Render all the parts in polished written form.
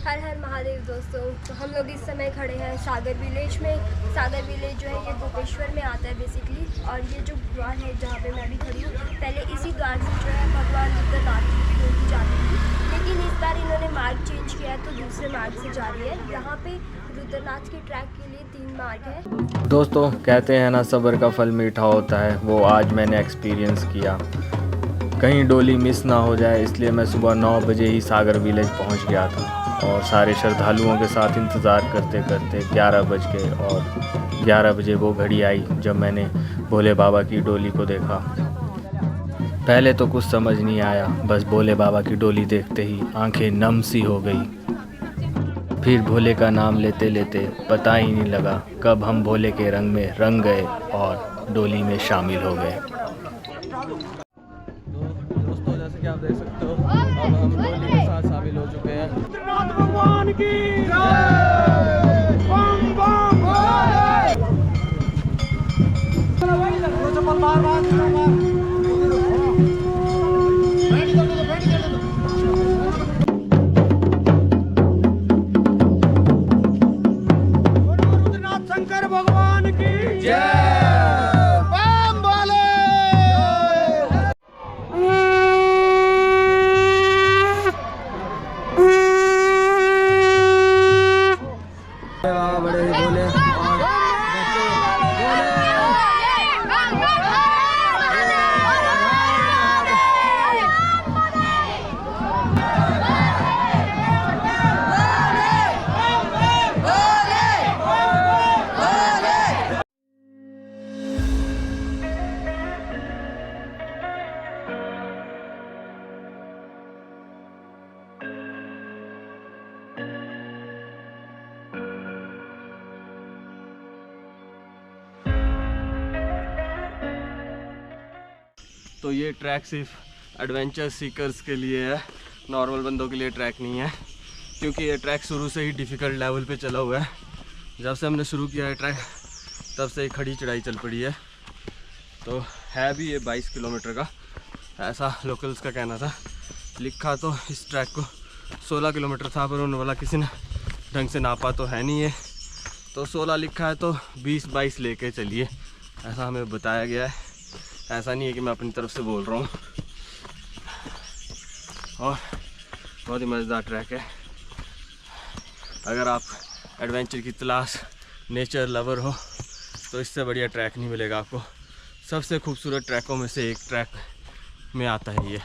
हर हर महादेव दोस्तों। तो हम लोग इस समय खड़े हैं सागर विलेज में। सागर विलेज जो है ये गोपेश्वर में आता है बेसिकली। और ये जो द्वार है जहाँ पे मैं भी खड़ी हूँ, पहले इसी द्वार से जो है भगवान रुद्रनाथ की डोली जाती थी, लेकिन इस बार इन्होंने मार्ग चेंज किया है तो दूसरे मार्ग से जा रही है। यहाँ पे रुद्रनाथ के ट्रैक के लिए 3 मार्ग है। दोस्तों कहते हैं ना, सब्र का फल मीठा होता है, वो आज मैंने एक्सपीरियंस किया। कहीं डोली मिस ना हो जाए इसलिए मैं सुबह 9 बजे ही सागर विलेज पहुंच गया था और सारे श्रद्धालुओं के साथ इंतज़ार करते करते 11 बज गए और 11 बजे वो घड़ी आई जब मैंने भोले बाबा की डोली को देखा। पहले तो कुछ समझ नहीं आया, बस भोले बाबा की डोली देखते ही आंखें नम सी हो गई। फिर भोले का नाम लेते लेते पता ही नहीं लगा कब हम भोले के रंग में रंग गए और डोली में शामिल हो गए। दोस्तों जैसे कि आप देख सकते हो, अब हम डोली के साथ शामिल हो चुके हैं। रुद्रनाथ भगवान की जय। बम बम भोले। रुद्रनाथ शंकर भगवान की जय। बड़े बोले तो ये ट्रैक सिर्फ एडवेंचर सीकर्स के लिए है, नॉर्मल बंदों के लिए ट्रैक नहीं है, क्योंकि ये ट्रैक शुरू से ही डिफ़िकल्ट लेवल पे चला हुआ है। जब से हमने शुरू किया है ट्रैक तब से ही खड़ी चढ़ाई चल पड़ी है। तो है भी ये 22 किलोमीटर का, ऐसा लोकल्स का कहना था। लिखा तो इस ट्रैक को 16 किलोमीटर था, पर उन वाला किसी ने ढंग से नापा तो है नहीं है, तो 16 लिखा है तो 20-22 लेके चलिए, ऐसा हमें बताया गया है। ऐसा नहीं है कि मैं अपनी तरफ से बोल रहा हूँ। और बहुत ही मज़ेदार ट्रैक है। अगर आप एडवेंचर की तलाश, नेचर लवर हो तो इससे बढ़िया ट्रैक नहीं मिलेगा आपको। सबसे खूबसूरत ट्रैकों में से एक ट्रैक में आता है ये।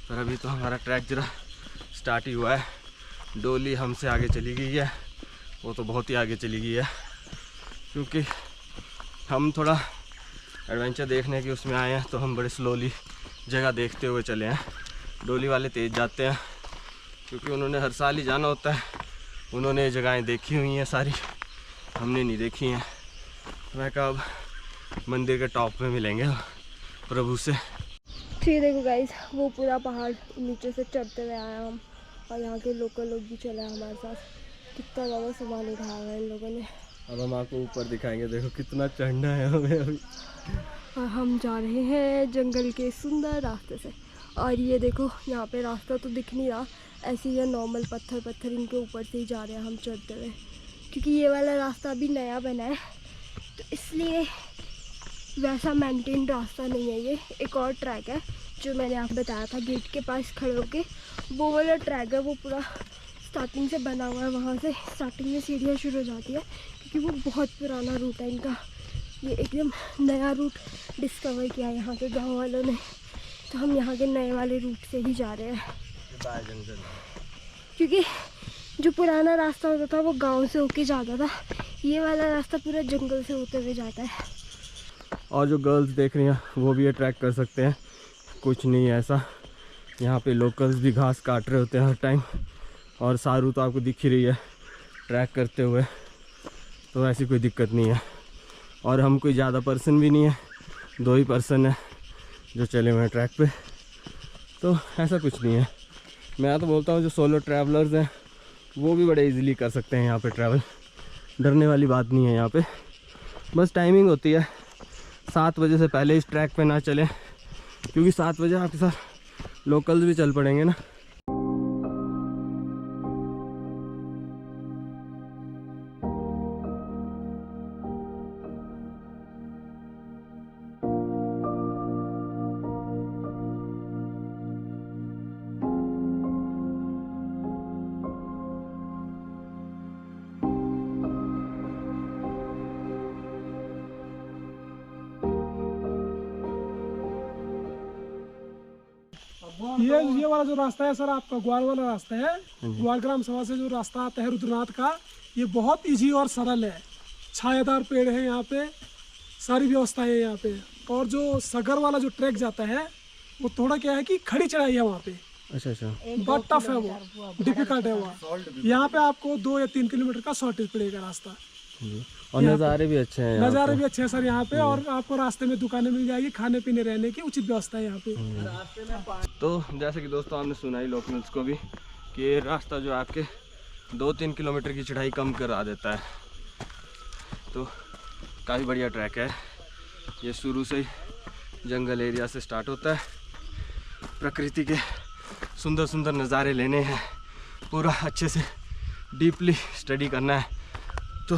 पर अभी तो हमारा ट्रैक जरा स्टार्ट ही हुआ है। डोली हमसे आगे चली गई है, वो तो बहुत ही आगे चली गई है, क्योंकि हम थोड़ा एडवेंचर देखने की उसमें आए हैं, तो हम बड़े स्लोली जगह देखते हुए चले हैं। डोली वाले तेज़ जाते हैं, क्योंकि उन्होंने हर साल ही जाना होता है। उन्होंने ये जगहें देखी हुई हैं सारी, हमने नहीं देखी हैं। मैं कहा अब मंदिर के टॉप में मिलेंगे प्रभु से। ठीक देखो गाइस, वो पूरा पहाड़ नीचे से चढ़ते हुए आए हम, और यहाँ के लोकल लोग भी चले हैं हमारे साथ। कितना ज़्यादा सामान उठाया हुआ है इन लोगों ने। अब हम आपको ऊपर दिखाएंगे, देखो कितना चढ़ना है हमें अभी। और हम जा रहे हैं जंगल के सुंदर रास्ते से। और ये देखो यहाँ पे रास्ता तो दिख नहीं रहा, ऐसे ही नॉर्मल पत्थर इनके ऊपर से ही जा रहे हैं हम चढ़ते हुए, क्योंकि ये वाला रास्ता अभी नया बना है, तो इसलिए वैसा मेंटेन रास्ता नहीं है। ये एक और ट्रैक है जो मैंने आपको बताया था गेट के पास खड़े होके, वो वाला ट्रैक है। वो पूरा स्टार्टिंग से बना हुआ है, वहाँ से स्टार्टिंग में सीढ़ियाँ शुरू हो जाती है, क्योंकि वो बहुत पुराना रूट है इनका। ये एकदम नया रूट डिस्कवर किया है यहाँ के गांव वालों ने, तो हम यहाँ के नए वाले रूट से ही जा रहे हैं। क्योंकि जो पुराना रास्ता होता था वो गांव से होके जाता था, ये वाला रास्ता पूरा जंगल से होते हुए जाता है। और जो गर्ल्स देख रही हैं वो भी ये ट्रैक कर सकते हैं, कुछ नहीं है ऐसा। यहाँ पे लोकल्स भी घास काट रहे होते हैं हर टाइम, और सारू तो आपको दिख ही रही है ट्रैक करते हुए, तो ऐसी कोई दिक्कत नहीं है। और हम कोई ज़्यादा पर्सन भी नहीं है, 2 ही पर्सन है जो चले हुए हैं ट्रैक पे, तो ऐसा कुछ नहीं है। मैं तो बोलता हूँ जो सोलो ट्रैवलर्स हैं वो भी बड़े इजीली कर सकते हैं यहाँ पे ट्रैवल, डरने वाली बात नहीं है यहाँ पे। बस टाइमिंग होती है, 7 बजे से पहले इस ट्रैक पे ना चलें, क्योंकि 7 बजे आपके साथ लोकल्स भी चल पड़ेंगे ना। ये वाला जो रास्ता है सर आपका ग्वाल वाला रास्ता है, ग्वाल ग्राम सभा से जो रास्ता आता है रुद्रनाथ का, ये बहुत इजी और सरल है। छायादार पेड़ है यहाँ पे, सारी व्यवस्था है यहाँ पे। और जो सगर वाला जो ट्रैक जाता है वो थोड़ा क्या है कि खड़ी चढ़ाई है वहाँ पे, अच्छा अच्छा, बहुत टफ है वो, डिफिकल्ट है वो। यहाँ पे आपको 2 या 3 किलोमीटर का शॉर्टेज पड़ेगा रास्ता। और नज़ारे भी अच्छे हैं, नज़ारे भी अच्छे हैं सर यहाँ पे। और आपको रास्ते में दुकानें मिल जाएगी, खाने पीने रहने की उचित व्यवस्था है यहाँ पे। तो जैसे कि दोस्तों आपने सुना ही लोकल्स को भी कि ये रास्ता जो आपके 2-3 किलोमीटर की चढ़ाई कम करा देता है। तो काफ़ी बढ़िया ट्रैक है ये। शुरू से ही जंगल एरिया से स्टार्ट होता है, प्रकृति के सुंदर सुंदर नज़ारे लेने हैं, पूरा अच्छे से डीपली स्टडी करना है तो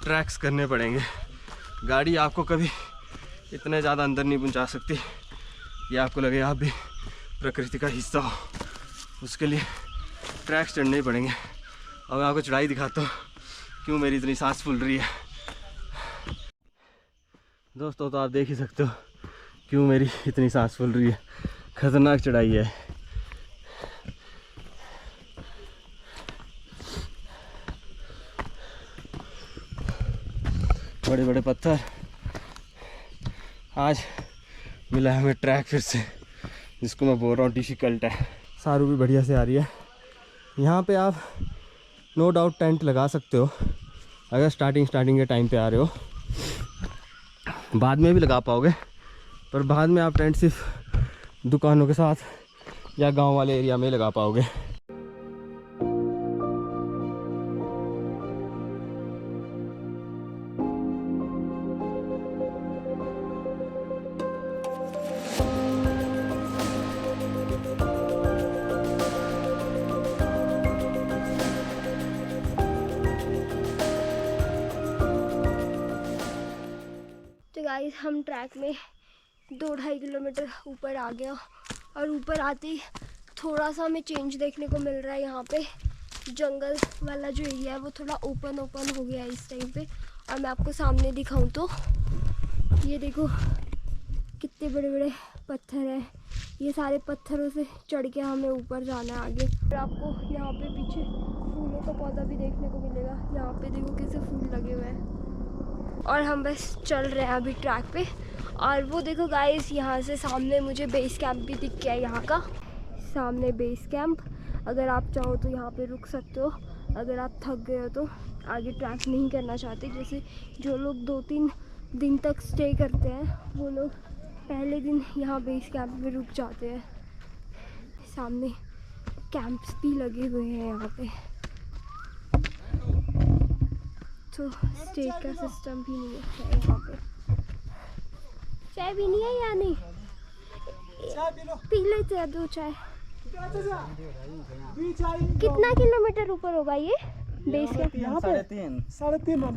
ट्रैक्स करने पड़ेंगे। गाड़ी आपको कभी इतने ज़्यादा अंदर नहीं पहुंचा सकती कि आपको लगे आप भी प्रकृति का हिस्सा हो। उसके लिए ट्रैक्स चढ़ने ही पड़ेंगे। और मैं आपको चढ़ाई दिखाता हूँ क्यों मेरी इतनी सांस फूल रही है। दोस्तों तो आप देख ही सकते हो क्यों मेरी इतनी सांस फूल रही है। खतरनाक चढ़ाई है। बड़े बड़े पत्थर। आज मिला है हमें ट्रैक फिर से, जिसको मैं बोल रहा हूँ डिफ़िकल्ट है। सारू भी बढ़िया से आ रही है। यहाँ पे आप नो डाउट टेंट लगा सकते हो अगर स्टार्टिंग के टाइम पे आ रहे हो। बाद में भी लगा पाओगे, पर बाद में आप टेंट सिर्फ दुकानों के साथ या गांव वाले एरिया में लगा पाओगे। तो गाइस हम ट्रैक में 2-2.5 किलोमीटर ऊपर आ गया और ऊपर आते ही थोड़ा सा हमें चेंज देखने को मिल रहा है। यहाँ पे जंगल वाला जो एरिया है वो थोड़ा ओपन हो गया है इस टाइम पे। और मैं आपको सामने दिखाऊं तो ये देखो कितने बड़े बड़े पत्थर हैं। ये सारे पत्थरों से चढ़ के हमें ऊपर जाना है आगे। और आपको यहाँ पे पीछे फूलों का पौधा भी देखने को मिलेगा। यहाँ पे देखो कैसे फूल लगे हुए हैं। और हम बस चल रहे हैं अभी ट्रैक पे। और वो देखो गाइस यहाँ से सामने मुझे बेस कैंप भी दिख गया है। यहाँ का सामने बेस कैंप, अगर आप चाहो तो यहाँ पे रुक सकते हो। अगर आप थक गए हो तो आगे ट्रैक नहीं करना चाहते, जैसे जो लोग 2-3 दिन तक स्टे करते हैं वो लोग पहले दिन यहाँ बेस कैंप में रुक जाते हैं। सामने कैंप्स भी लगे हुए हैं यहाँ पे, तो स्टे का सिस्टम भी नहीं है यहाँ पे। चाय भी नहीं है या नहीं? पी लेते हैं 2 चाय। कितना किलोमीटर ऊपर होगा ये बेस कैंप? यहाँ पे 3.5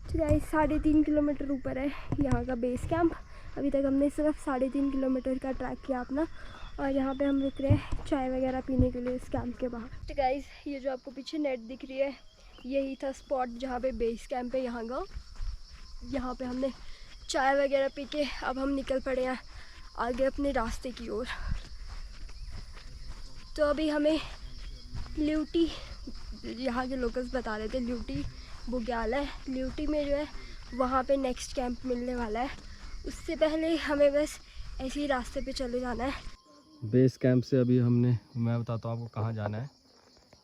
तो गाइस 3.5 किलोमीटर ऊपर है यहाँ का बेस कैंप। अभी तक हमने सिर्फ 3.5 किलोमीटर का ट्रैक किया अपना। और यहाँ पे हम रुक रहे हैं चाय वगैरह पीने के लिए इस कैंप के बाहर। तो गाइस ये जो आपको पीछे नेट दिख रही है यही था स्पॉट जहाँ पे बेस कैंप है यहाँ का। यहाँ पे हमने चाय वगैरह पी के अब हम निकल पड़े हैं आगे अपने रास्ते की ओर। तो अभी हमें ल्यूटी, यहाँ के लोकल्स बता रहे थे ल्यूटी बुग्याल है, ल्यूटी में जो है वहाँ पे नेक्स्ट कैंप मिलने वाला है। उससे पहले हमें बस ऐसे ही रास्ते पे चले जाना है। बेस कैंप से अभी मैं बताता हूँ आपको कहाँ जाना है।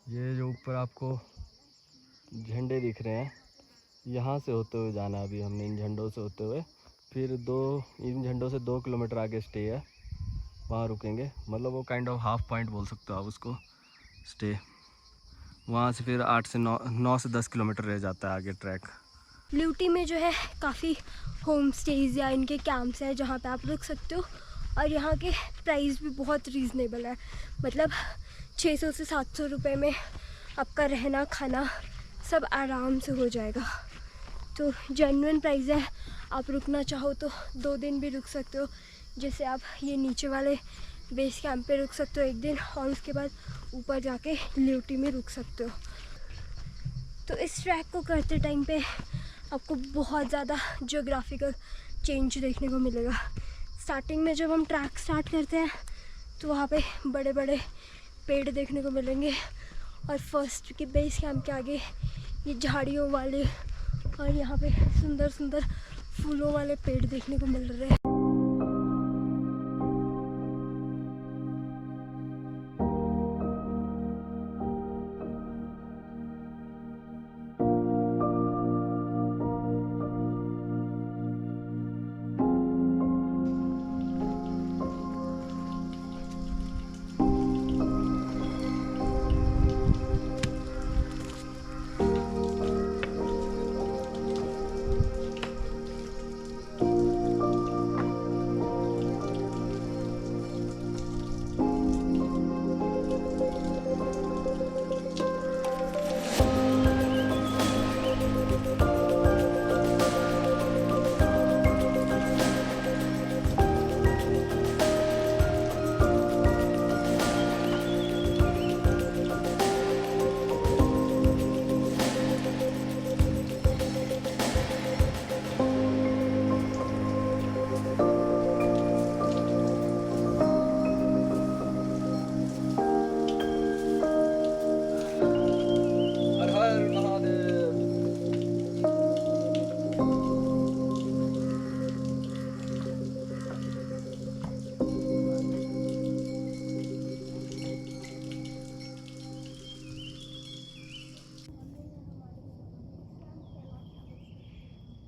ये जो ऊपर आपको झंडे दिख रहे हैं यहाँ से होते हुए जाना है। अभी हमने इन झंडों से होते हुए फिर इन झंडों से 2 किलोमीटर आगे स्टे है, वहाँ रुकेंगे। मतलब वो काइंड ऑफ हाफ पॉइंट बोल सकते हो आप उसको, स्टे। वहाँ से फिर 9 से 10 किलोमीटर रह जाता है आगे ट्रैक। ल्यूटी में जो है काफ़ी होम स्टेज या इनके कैंप्स हैं जहाँ पे आप रुक सकते हो और यहाँ के प्राइस भी बहुत रीज़नेबल है, मतलब 600 से 700 रुपये में आपका रहना खाना सब आराम से हो जाएगा। तो जेन्युइन प्राइस है। आप रुकना चाहो तो 2 दिन भी रुक सकते हो, जैसे आप ये नीचे वाले बेस कैंप पे रुक सकते हो 1 दिन, और उसके बाद ऊपर जाके ल्यूटी में रुक सकते हो। तो इस ट्रैक को करते टाइम पे आपको बहुत ज़्यादा ज्योग्राफिकल चेंज देखने को मिलेगा। स्टार्टिंग में जब हम ट्रैक स्टार्ट करते हैं तो वहाँ पे बड़े बड़े पेड़ देखने को मिलेंगे, और फर्स्ट के बेस कैंप के आगे ये झाड़ियों वाले और यहाँ पे सुंदर सुंदर फूलों वाले पेड़ देखने को मिल रहे हैं।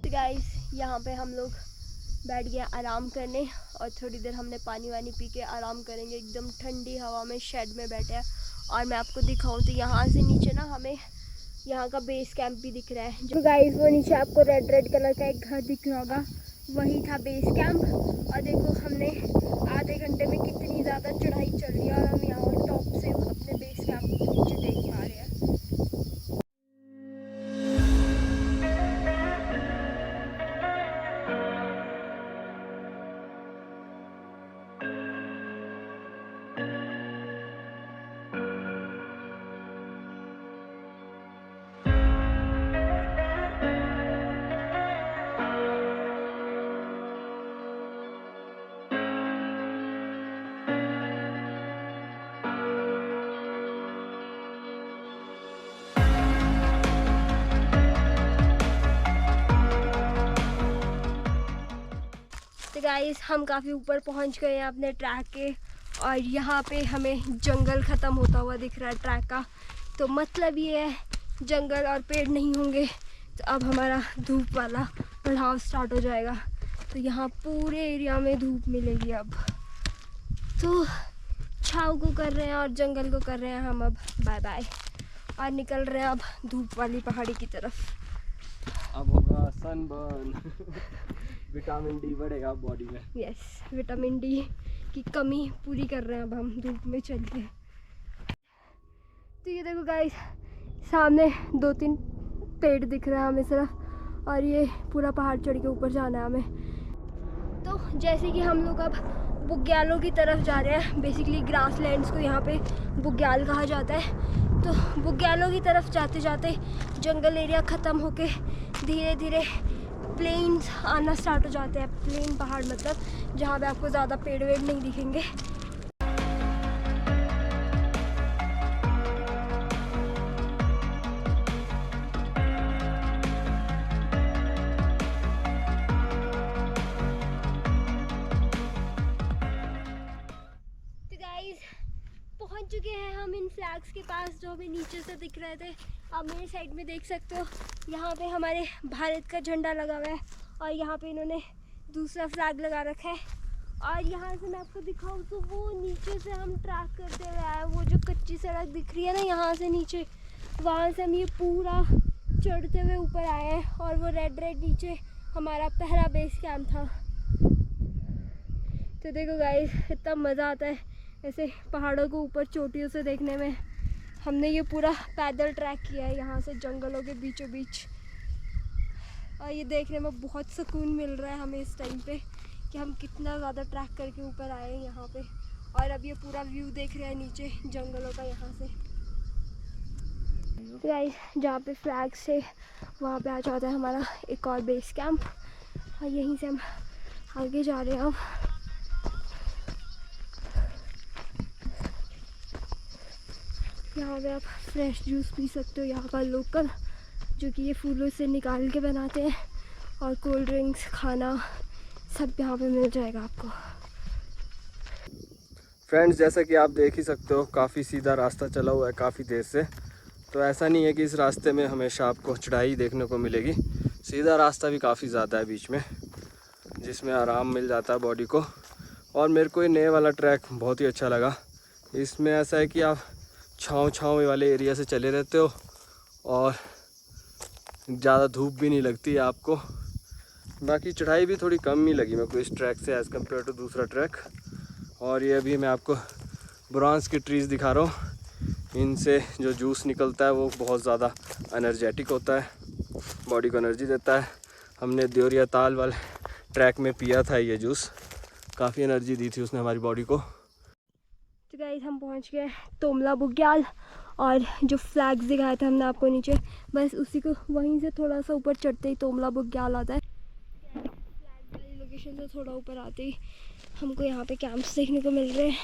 तो गाइस यहाँ पे हम लोग बैठ गए आराम करने, और थोड़ी देर हमने पानी वानी पी के आराम करेंगे। एकदम ठंडी हवा में शेड में बैठे हैं। और मैं आपको दिखाऊं तो यहाँ से नीचे ना हमें यहाँ का बेस कैंप भी दिख रहा है। जो गाइस वो नीचे आपको रेड रेड कलर का एक घर दिख रहा होगा, वही था बेस कैंप। और देखो हमने आधे घंटे में कितनी ज़्यादा चढ़ाई चल रही है, और हम यहाँ टॉप से अपने बेस कैंप को नीचे देख पा रहे हैं। तो गाइस हम काफ़ी ऊपर पहुंच गए हैं अपने ट्रैक के, और यहाँ पे हमें जंगल ख़त्म होता हुआ दिख रहा है ट्रैक का। तो मतलब ये है जंगल और पेड़ नहीं होंगे तो अब हमारा धूप वाला पड़ाव स्टार्ट हो जाएगा। तो यहाँ पूरे एरिया में धूप मिलेगी अब। तो छाव को कर रहे हैं और जंगल को कर रहे हैं हम अब बाय बाय, और निकल रहे हैं अब धूप वाली पहाड़ी की तरफ। अब होगा सनबर्न। विटामिन डी बढ़ेगा बॉडी में। यस, विटामिन डी की कमी पूरी कर रहे हैं अब हम धूप में चल के। तो ये देखो गाइस, सामने 2-3 पेड़ दिख रहा है हमें सिर्फ, और ये पूरा पहाड़ चढ़ के ऊपर जाना है हमें। तो जैसे कि हम लोग अब बुग्यालों की तरफ जा रहे हैं, बेसिकली ग्रासलैंड्स को यहाँ पे बुग्याल कहा जाता है। तो बुग्यालों की तरफ जाते जाते जंगल एरिया ख़त्म होके धीरे धीरे प्लेन्स आना स्टार्ट हो जाते हैं। प्लेन पहाड़ मतलब जहाँ पे आपको ज़्यादा पेड़ वेड़ नहीं दिखेंगे। पहुंच चुके हैं हम इन फ्लैग्स के पास जो हमें नीचे से दिख रहे थे। आप मेरे साइड में देख सकते हो, यहाँ पे हमारे भारत का झंडा लगा हुआ है, और यहाँ पे इन्होंने दूसरा फ्लैग लगा रखा है। और यहाँ से मैं आपको दिखाऊँ तो वो नीचे से हम ट्रैक करते हुए आए, वो जो कच्ची सड़क दिख रही है ना यहाँ से नीचे, वहाँ से हम ये पूरा चढ़ते हुए ऊपर आए हैं। और वो रेड रेड नीचे हमारा पहला बेस कैंप था। तो देखो गाइस, इतना मज़ा आता है ऐसे पहाड़ों को ऊपर चोटियों से देखने में। हमने ये पूरा पैदल ट्रैक किया है यहाँ से जंगलों के बीचों बीच, और ये देखने में बहुत सुकून मिल रहा है हमें इस टाइम पे कि हम कितना ज़्यादा ट्रैक करके ऊपर आए हैं यहाँ पे। और अब ये पूरा व्यू देख रहे हैं नीचे जंगलों का यहाँ से। तो गाइस, जहाँ पे फ्लैग से वहाँ पे आ जाता है हमारा एक और बेस कैंप, और यहीं से हम आगे जा रहे हैं। अब यहाँ पे आप फ्रेश जूस पी सकते हो, यहाँ का लोकल, जो कि ये फूलों से निकाल के बनाते हैं, और कोल्ड ड्रिंक्स, खाना सब यहाँ पे मिल जाएगा आपको। फ्रेंड्स, जैसा कि आप देख ही सकते हो, काफ़ी सीधा रास्ता चला हुआ है काफ़ी देर से। तो ऐसा नहीं है कि इस रास्ते में हमेशा आपको चढ़ाई देखने को मिलेगी, सीधा रास्ता भी काफ़ी ज़्यादा है बीच में, जिसमें आराम मिल जाता है बॉडी को। और मेरे को ये नए वाला ट्रैक बहुत ही अच्छा लगा। इसमें ऐसा है कि आप छाँव वाले एरिया से चले रहते हो और ज़्यादा धूप भी नहीं लगती है आपको। बाकी चढ़ाई भी थोड़ी कम ही लगी मेरे को इस ट्रैक से एज़ कम्पेयर टू दूसरा ट्रैक। और ये अभी मैं आपको ब्रांच की ट्रीज़ दिखा रहा हूँ। इनसे जो जूस निकलता है वो बहुत ज़्यादा एनर्जेटिक होता है, बॉडी को एनर्जी देता है। हमने देवरिया ताल वाले ट्रैक में पिया था ये जूस, काफ़ी एनर्जी दी थी उसने हमारी बॉडी को। तो गाइस, हम पहुंच गए तोमला बुग्याल, और जो फ्लैग्स दिखाया था हमने आपको नीचे, बस उसी को वहीं से थोड़ा सा ऊपर चढ़ते ही तोमला बुग्याल आता है। फ्लैग वाली लोकेशन से थोड़ा ऊपर आते ही हमको यहाँ पे कैंप्स देखने को मिल रहे हैं।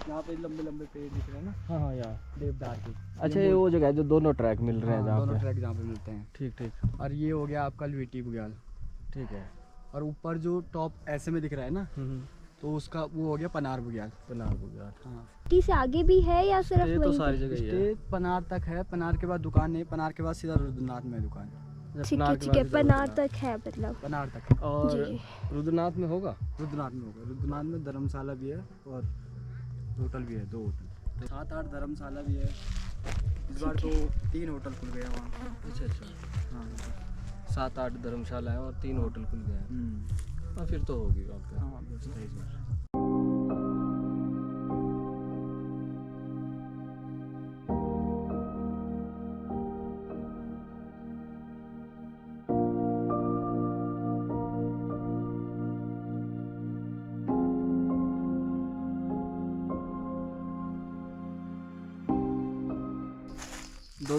यहाँ पे लंबे लंबे पेड़ दिख रहे हैं ना। हाँ यार, देवदार के। अच्छा, ये वो जगह है जो दोनों ट्रैक मिल रहे हैं जहाँ दोनों पे। ट्रैक जहाँ पे मिलते हैं। ठीक ठीक, और ये हो गया आपका लुईटी बुग्याल। ठीक है। और ऊपर जो टॉप ऐसे में दिख रहा है ना, तो उसका वो हो गया पनार बुग्याल। पनार बुग्याल। हाँ, टी से आगे भी है या सिर्फ ये तो वहीं सारी पे? जगह ही है। स्टे पनार तक है, पनार के बाद दुकान नहीं, पनार के बाद सीधा रुद्रनाथ में है दुकान। ठीक है, पनार तक है मतलब। पनार तक है। और जी। रुद्रनाथ में होगा। रुद्रनाथ में होगा। रुद्रनाथ में धर्मशाला भी है और होटल भी है, 2 होटल, 7-8 धर्मशाला भी है। इस बार तो 3 होटल खुल गए वहाँ। अच्छा अच्छा, हाँ 7-8 धर्मशाला है और 3 होटल खुल गए हैं। हाँ, फिर तो होगी वहाँ पे। हाँ व्यवस्था है इस बार।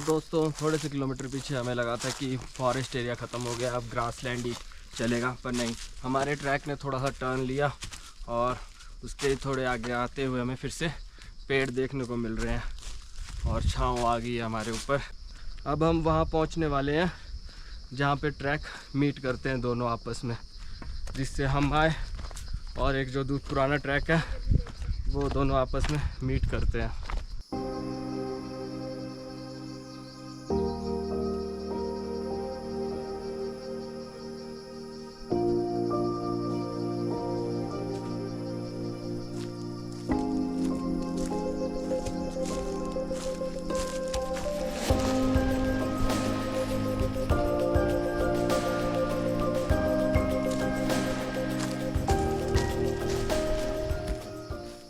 दोस्तों, थोड़े से किलोमीटर पीछे हमें लगा था कि फॉरेस्ट एरिया ख़त्म हो गया, अब ग्रासलैंड ही चलेगा, पर नहीं, हमारे ट्रैक ने थोड़ा सा टर्न लिया और उसके थोड़े आगे आते हुए हमें फिर से पेड़ देखने को मिल रहे हैं और छाँव आ गई है हमारे ऊपर। अब हम वहाँ पहुँचने वाले हैं जहाँ पे ट्रैक मीट करते हैं दोनों आपस में, जिससे हम आए और एक जो पुराना ट्रैक है वो दोनों आपस में मीट करते हैं।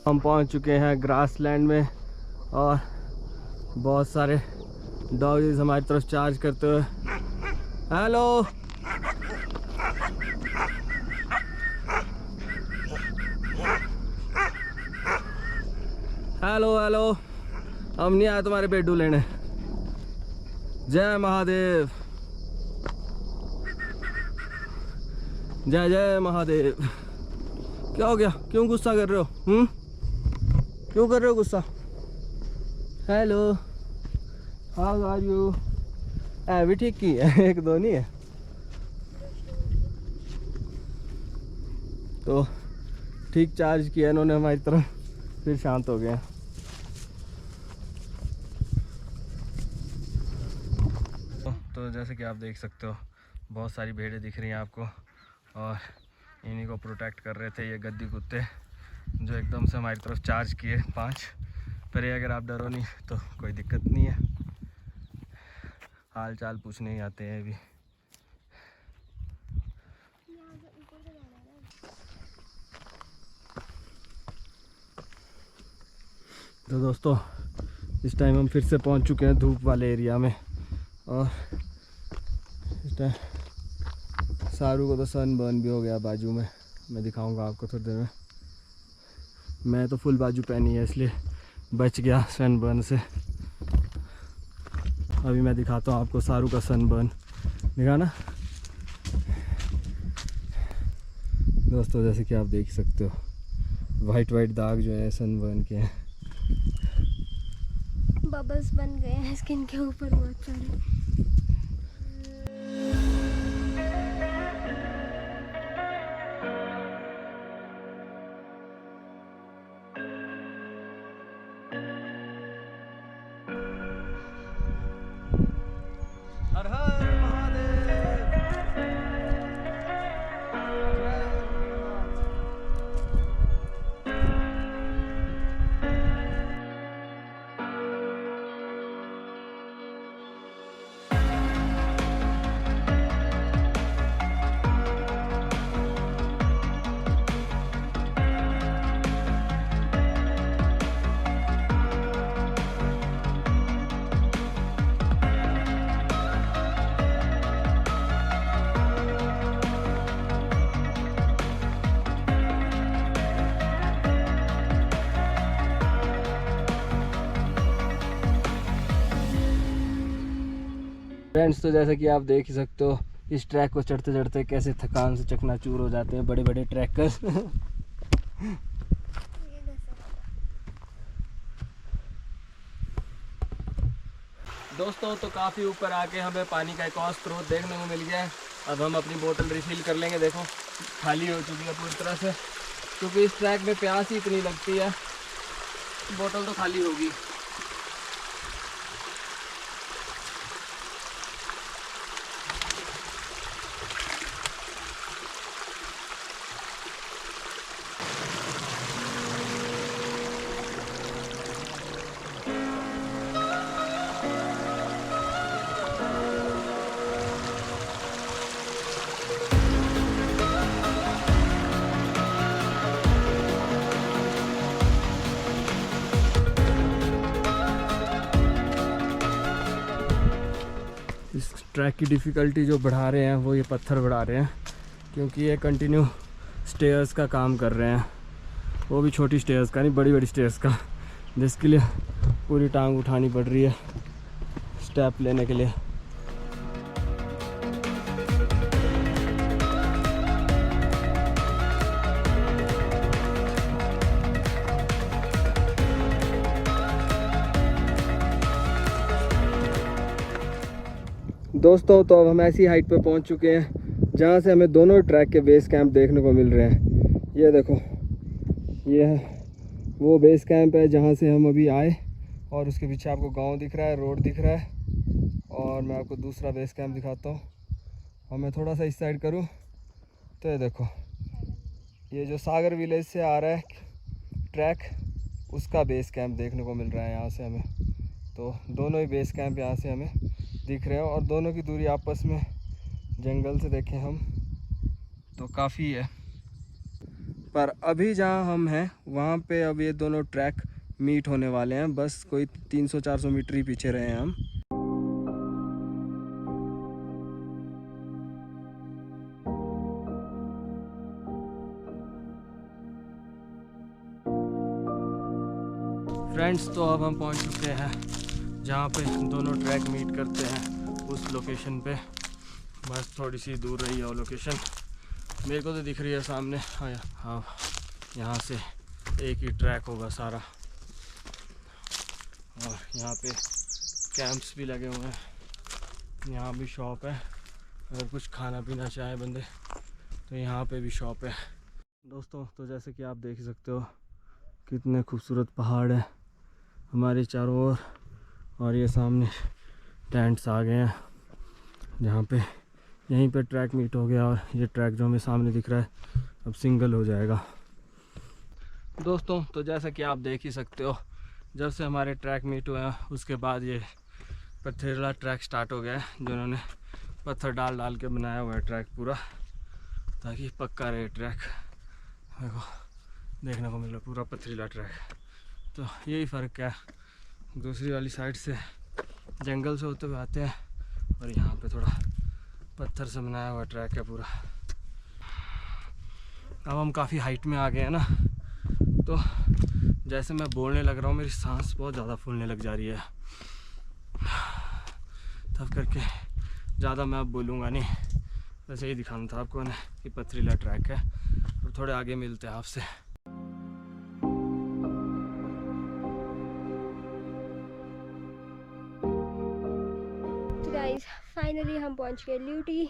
हम पहुंच चुके हैं ग्रासलैंड में और बहुत सारे डॉगीज हमारी तरफ चार्ज करते हुए। हेलो, हेलो हेलो, हम नहीं आए तुम्हारे बेडू लेने। जय महादेव, जय जय महादेव। क्या हो गया, क्यों गुस्सा कर रहे हो? क्यों कर रहे हो गुस्सा? Hello, how are you? भी ठीक की है, एक दो नहीं है तो ठीक चार्ज किया इन्होंने हमारी तरफ, फिर शांत हो गए। तो जैसे कि आप देख सकते हो, बहुत सारी भेड़ें दिख रही हैं आपको और इन्हीं को प्रोटेक्ट कर रहे थे ये गद्दी कुत्ते, जो एकदम से हमारी तरफ चार्ज किए 5। पर ये अगर आप डरो नहीं तो कोई दिक्कत नहीं है, हाल चाल पूछने ही आते हैं अभी। तो दोस्तों इस टाइम हम फिर से पहुंच चुके हैं धूप वाले एरिया में, और इस टाइम सारू को तो सनबर्न भी हो गया बाजू में। मैं दिखाऊंगा आपको थोड़ी देर में। मैं तो फुल बाजू पहनी है इसलिए बच गया सनबर्न से। अभी मैं दिखाता हूँ आपको सारू का सनबर्न। दिखाना दोस्तों, जैसे कि आप देख सकते हो वाइट वाइट दाग जो है सनबर्न के हैं। बबल्स बन गए हैं स्किन के ऊपर बहुत सारे। हर हर महादेव। फ्रेंड्स, तो जैसा कि आप देख ही सकते हो इस ट्रैक को चढ़ते चढ़ते कैसे थकान से चकनाचूर हो जाते हैं बड़े बड़े ट्रैकर्स। दोस्तों, तो काफ़ी ऊपर आके हमें पानी का एक और स्रोत देखने को मिल गया है। अब हम अपनी बोतल रिफिल कर लेंगे। देखो खाली हो चुकी है पूरी तरह से, क्योंकि इस ट्रैक में प्यास ही इतनी लगती है, बोतल तो खाली होगी। इस ट्रैक की डिफ़िकल्टी जो बढ़ा रहे हैं वो ये पत्थर बढ़ा रहे हैं, क्योंकि ये कंटिन्यू स्टेयर्स का काम कर रहे हैं। वो भी छोटी स्टेयर्स का नहीं, बड़ी बड़ी स्टेयर्स का, जिसके लिए पूरी टांग उठानी पड़ रही है स्टेप लेने के लिए। दोस्तों, तो अब हम ऐसी हाइट पे पहुंच चुके हैं जहां से हमें दोनों ट्रैक के बेस कैंप देखने को मिल रहे हैं। ये देखो, ये है वो बेस कैंप है जहां से हम अभी आए, और उसके पीछे आपको गांव दिख रहा है, रोड दिख रहा है। और मैं आपको दूसरा बेस कैंप दिखाता हूँ। और मैं थोड़ा सा इस साइड करूँ तो ये देखो, ये जो सागर विलेज से आ रहा है ट्रैक, उसका बेस कैंप देखने को मिल रहा है यहाँ से हमें। तो दोनों ही बेस कैंप यहाँ से हमें दिख रहे हैं, और दोनों की दूरी आपस में जंगल से देखें हम तो काफ़ी है। पर अभी जहाँ हम हैं वहाँ पे अब ये दोनों ट्रैक मीट होने वाले हैं। बस कोई 300-400 मीटर ही पीछे रहे हैं हम। फ्रेंड्स, तो अब हम पहुँच चुके हैं जहाँ पे दोनों ट्रैक मीट करते हैं, उस लोकेशन पे। बस थोड़ी सी दूर रही है वो लोकेशन, मेरे को तो दिख रही है सामने। हाँ, यहाँ से एक ही ट्रैक होगा सारा। और यहाँ पे कैंप्स भी लगे हुए हैं। यहाँ भी शॉप है, अगर कुछ खाना पीना चाहे बंदे तो यहाँ पे भी शॉप है। दोस्तों, तो जैसे कि आप देख ही सकते हो कितने खूबसूरत पहाड़ है हमारे चारों ओर, और ये सामने टेंट्स आ गए हैं जहाँ पे यहीं पे ट्रैक मीट हो गया। और ये ट्रैक जो हमें सामने दिख रहा है अब सिंगल हो जाएगा। दोस्तों, तो जैसा कि आप देख ही सकते हो, जब से हमारे ट्रैक मीट हुए हैं उसके बाद ये पथरीला ट्रैक स्टार्ट हो गया है, जो उन्होंने पत्थर डाल डाल के बनाया हुआ है ट्रैक पूरा, ताकि पक्का रहे ट्रैक। देखो देखने को मिल रहा पूरा पथरीला ट्रैक। तो यही फ़र्क है, दूसरी वाली साइड से जंगल से होते हुए आते हैं और यहाँ पे थोड़ा पत्थर से बनाया हुआ ट्रैक है पूरा। अब हम काफ़ी हाइट में आ गए हैं ना, तो जैसे मैं बोलने लग रहा हूँ मेरी सांस बहुत ज़्यादा फूलने लग जा रही है, तब करके ज़्यादा मैं अब बोलूँगा नहीं, बस यही दिखाना था आपको ना कि पथरीला ट्रैक है। और थोड़े आगे मिलते हैं आपसे। तो गाइस फाइनली हम पहुंच गए ल्यूटी,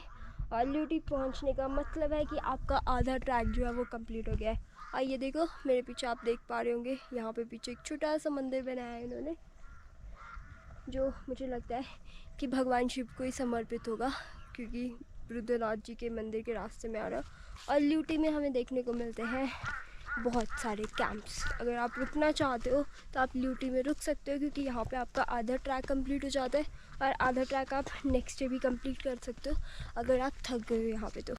और ल्यूटी पहुंचने का मतलब है कि आपका आधा ट्रैक जो है वो कंप्लीट हो गया है। और ये देखो मेरे पीछे आप देख पा रहे होंगे, यहाँ पे पीछे एक छोटा सा मंदिर बनाया है इन्होंने, जो मुझे लगता है कि भगवान शिव को ही समर्पित होगा, क्योंकि रुद्रनाथ जी के मंदिर के रास्ते में आ रहा है। और ल्यूटी में हमें देखने को मिलते हैं बहुत सारे कैंप्स। अगर आप रुकना चाहते हो तो आप ल्यूटी में रुक सकते हो, क्योंकि यहाँ पे आपका आधा ट्रैक कंप्लीट हो जाता है और आधा ट्रैक आप नेक्स्ट डे भी कंप्लीट कर सकते हो अगर आप थक गए हो यहाँ पे। तो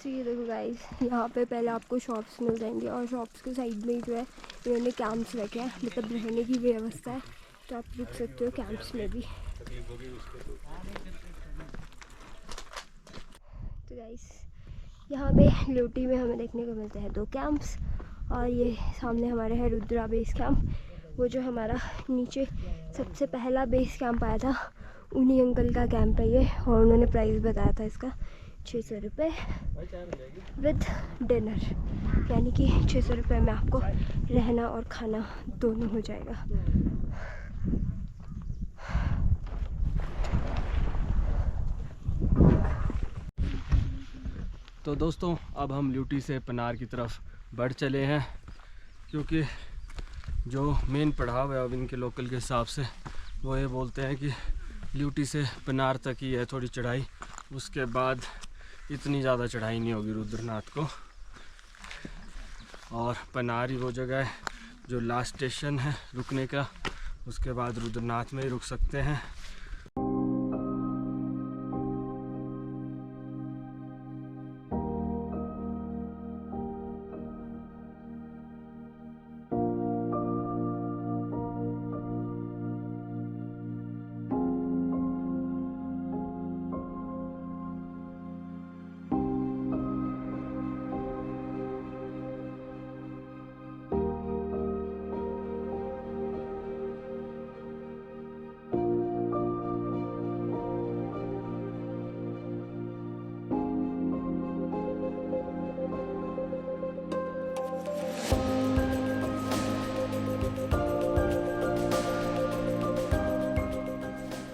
ये देखो गाइस, यहाँ पे पहले आपको शॉप्स मिल जाएंगे और शॉप्स के साइड में ही जो है इन्होंने कैंप्स रखे हैं, मतलब रहने की व्यवस्था है, तो आप रुक सकते हो कैंप्स में भी। तो गाइस यहाँ पे ल्यूटी में हमें देखने को मिलते हैं 2 कैंप्स, और ये सामने हमारे है रुद्रा बेस कैंप, वो जो हमारा नीचे सबसे पहला बेस कैंप आया था उन्हीं अंकल का कैंप है ये, और उन्होंने प्राइस बताया था इसका 600 रुपये विद डिनर, यानी कि 600 रुपये में आपको रहना और खाना दोनों हो जाएगा। तो दोस्तों अब हम ल्यूटी से पनार की तरफ बढ़ चले हैं, क्योंकि जो मेन पड़ाव है अब इनके लोकल के हिसाब से वो ये बोलते हैं कि ल्यूटी से पनार तक ही है थोड़ी चढ़ाई, उसके बाद इतनी ज़्यादा चढ़ाई नहीं होगी रुद्रनाथ को। और पनार ही वो जगह है जो लास्ट स्टेशन है रुकने का, उसके बाद रुद्रनाथ में ही रुक सकते हैं।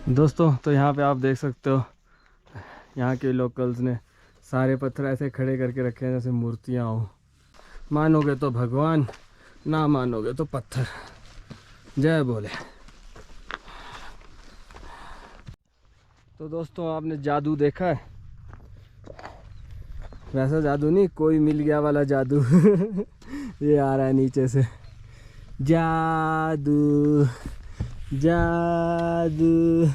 दोस्तों तो यहाँ पे आप देख सकते हो यहाँ के लोकल्स ने सारे पत्थर ऐसे खड़े करके रखे हैं जैसे मूर्तियाँ हो, मानोगे तो भगवान, ना मानोगे तो पत्थर। जय बोले। तो दोस्तों आपने जादू देखा है, वैसा जादू नहीं, कोई मिल गया वाला जादू ये आ रहा है नीचे से, जादू जादू।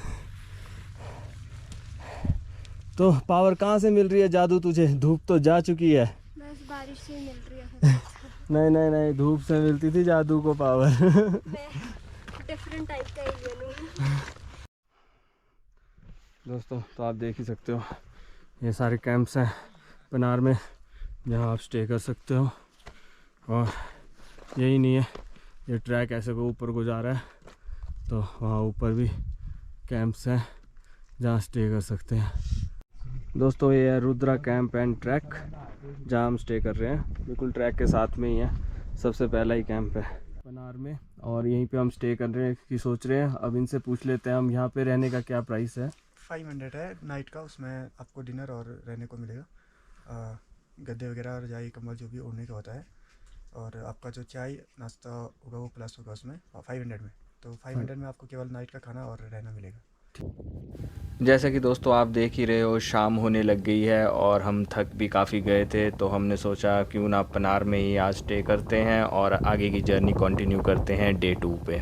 तो पावर कहाँ से मिल रही है जादू तुझे? धूप तो जा चुकी है। बस बारिश से मिल रही है। नहीं नहीं नहीं, धूप से मिलती थी जादू को पावर। मैं डिफरेंट टाइप का एलियन हूँ। दोस्तों तो आप देख ही सकते हो ये सारे कैंप्स हैं पनार में जहाँ आप स्टे कर सकते हो, और यही नहीं है, ये ट्रैक ऐसे को ऊपर को जा रहा है, तो वहाँ ऊपर भी कैंप्स हैं जहाँ स्टे कर सकते हैं। दोस्तों ये है रुद्रा कैंप एंड ट्रैक जहाँ हम स्टे कर रहे हैं, बिल्कुल ट्रैक के साथ में ही है, सबसे पहला ही कैंप है पनार में, और यहीं पे हम स्टे कर रहे हैं कि सोच रहे हैं। अब इनसे पूछ लेते हैं हम यहाँ पे रहने का क्या प्राइस है। 500 है नाइट का, उसमें आपको डिनर और रहने को मिलेगा, गद्दे वगैरह और रजाई कंबल जो भी ओढ़ने का होता है, और आपका जो चाय नाश्ता होगा वो प्लस होगा उसमें 500 में। तो 500 में आपको केवल नाइट का खाना और रहना मिलेगा। जैसा कि दोस्तों आप देख ही रहे हो, शाम होने लग गई है और हम थक भी काफ़ी गए थे, तो हमने सोचा क्यों ना पनार में ही आज स्टे करते हैं और आगे की जर्नी कंटिन्यू करते हैं डे 2 पे।